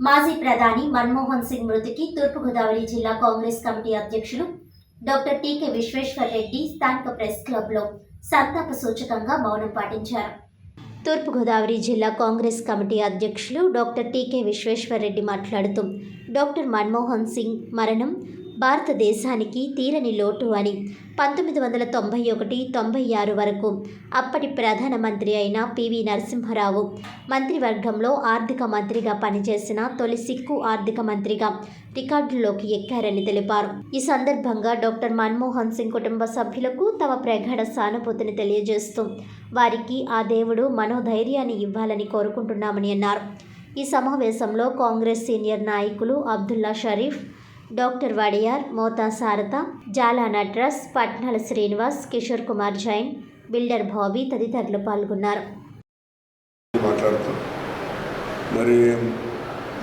మాజీ ప్రధాని మన్మోహన్ సింగ్ మృతికి తూర్పుగోదావరి జిల్లా కాంగ్రెస్ కమిటీ అధ్యక్షులు డాక్టర్ టీకే విశ్వేశ్వర్ రెడ్డి స్థానిక ప్రెస్ క్లబ్లో సంతాప సూచకంగా మౌనం పాటించారు. తూర్పుగోదావరి జిల్లా కాంగ్రెస్ కమిటీ అధ్యక్షులు డాక్టర్ టీకే విశ్వేశ్వర్ రెడ్డి మాట్లాడుతూ డాక్టర్ మన్మోహన్ సింగ్ మరణం భారతదేశానికి తీరని లోటు అని 1991-96 వరకు అప్పటి ప్రధానమంత్రి అయిన పివి నరసింహారావు మంత్రివర్గంలో ఆర్థిక మంత్రిగా పనిచేసిన తొలి సిక్కు ఆర్థిక మంత్రిగా రికార్డుల్లోకి ఎక్కారని తెలిపారు. ఈ సందర్భంగా డాక్టర్ మన్మోహన్ సింగ్ కుటుంబ సభ్యులకు తమ ప్రగాఢ సానుభూతిని తెలియజేస్తూ వారికి ఆ దేవుడు మనోధైర్యాన్ని ఇవ్వాలని కోరుకుంటున్నామని అన్నారు. ఈ సమావేశంలో కాంగ్రెస్ సీనియర్ నాయకులు అబ్దుల్లా షరీఫ్, డాక్టర్ వడియార్, మోతా సారథ, జాలా నట్రాస్, పట్నాల శ్రీనివాస్, కిషోర్ కుమార్ జైన్, బిల్డర్ బాబీ తదితరులు పాల్గొన్నారు. మరి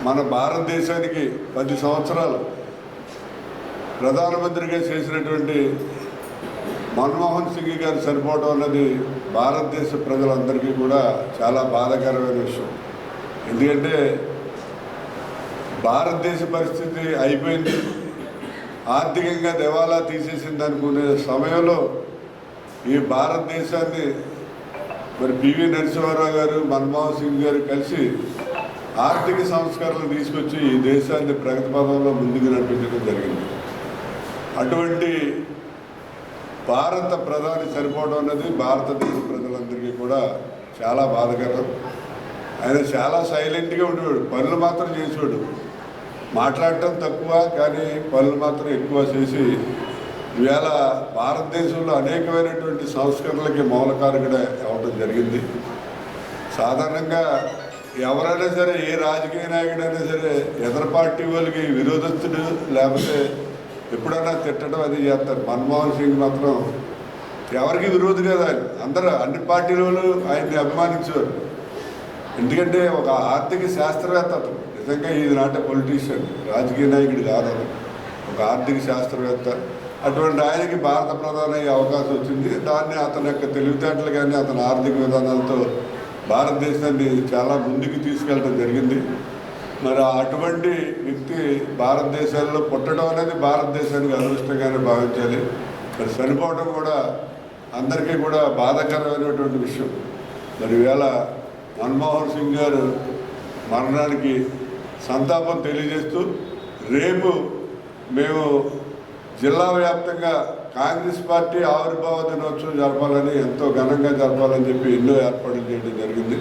మన భారతదేశానికి 10 సంవత్సరాలు ప్రధానమంత్రిగా చేసినటువంటి మన్మోహన్ సింగ్ గారు చనిపోవడం అన్నది భారతదేశ ప్రజలందరికీ కూడా చాలా బాధాకరమైన విషయం. ఎందుకంటే భారతదేశ పరిస్థితి అయిపోయింది, ఆర్థికంగా దివాలా తీసేసింది అనుకునే సమయంలో ఈ భారతదేశాన్ని మరి పివి నరసింహారావు గారు, మన్మోహన్ సింగ్ గారు కలిసి ఆర్థిక సంస్కరణలు తీసుకొచ్చి ఈ దేశాన్ని ప్రగతి పథంలో ముందుకు నడిపించడం జరిగింది. అటువంటి భారత ప్రధాని చనిపోవడం అనేది భారతదేశ ప్రజలందరికీ కూడా చాలా బాధాకరం. ఆయన చాలా సైలెంట్గా ఉండేవాడు, పనులు మాత్రం చేసేవాడు, మాట్లాడటం తక్కువ కానీ పనులు మాత్రం ఎక్కువ చేసి ఇవాళ భారతదేశంలో అనేకమైనటువంటి సంస్కరణలకి మూలకారకుడే అవ్వడం జరిగింది. సాధారణంగా ఎవరైనా సరే, ఏ రాజకీయ నాయకుడైనా సరే ఎదరు పార్టీ వాళ్ళకి విరోధస్తుడు లేకపోతే ఎప్పుడైనా తిట్టడం అది చేస్తారు. మన్మోహన్ సింగ్ మాత్రం ఎవరికి విరోధి కదా, అందరూ అన్ని పార్టీల వాళ్ళు ఆయన్ని అభిమానించారు. ఎందుకంటే ఒక ఆర్థిక శాస్త్రవేత్త అతను, నిజంగా ఇది నాట్ పొలిటీషియన్, రాజకీయ నాయకుడు కాదు, ఒక ఆర్థిక శాస్త్రవేత్త. అటువంటి ఆయనకి భారత ప్రధాని అయ్యే అవకాశం వచ్చింది. దాన్ని అతని యొక్క తెలివితేటలు కానీ అతని ఆర్థిక విధానాలతో భారతదేశాన్ని చాలా ముందుకు తీసుకెళ్ళడం జరిగింది. మరి అటువంటి వ్యక్తి భారతదేశంలో పుట్టడం అనేది భారతదేశానికి అదృష్టంగానే భావించాలి. మరి చనిపోవడం కూడా అందరికీ కూడా బాధాకరమైనటువంటి విషయం. మరి ఈవేళ మన్మోహన్ సింగ్ గారు మరణానికి సంతాపం తెలియజేస్తూ రేపు మేము జిల్లా వ్యాప్తంగా కాంగ్రెస్ పార్టీ ఆవిర్భావ దినోత్సవం జరపాలని, ఎంతో ఘనంగా జరపాలని చెప్పి ఎన్నో ఏర్పాట్లు చేయడం జరిగింది.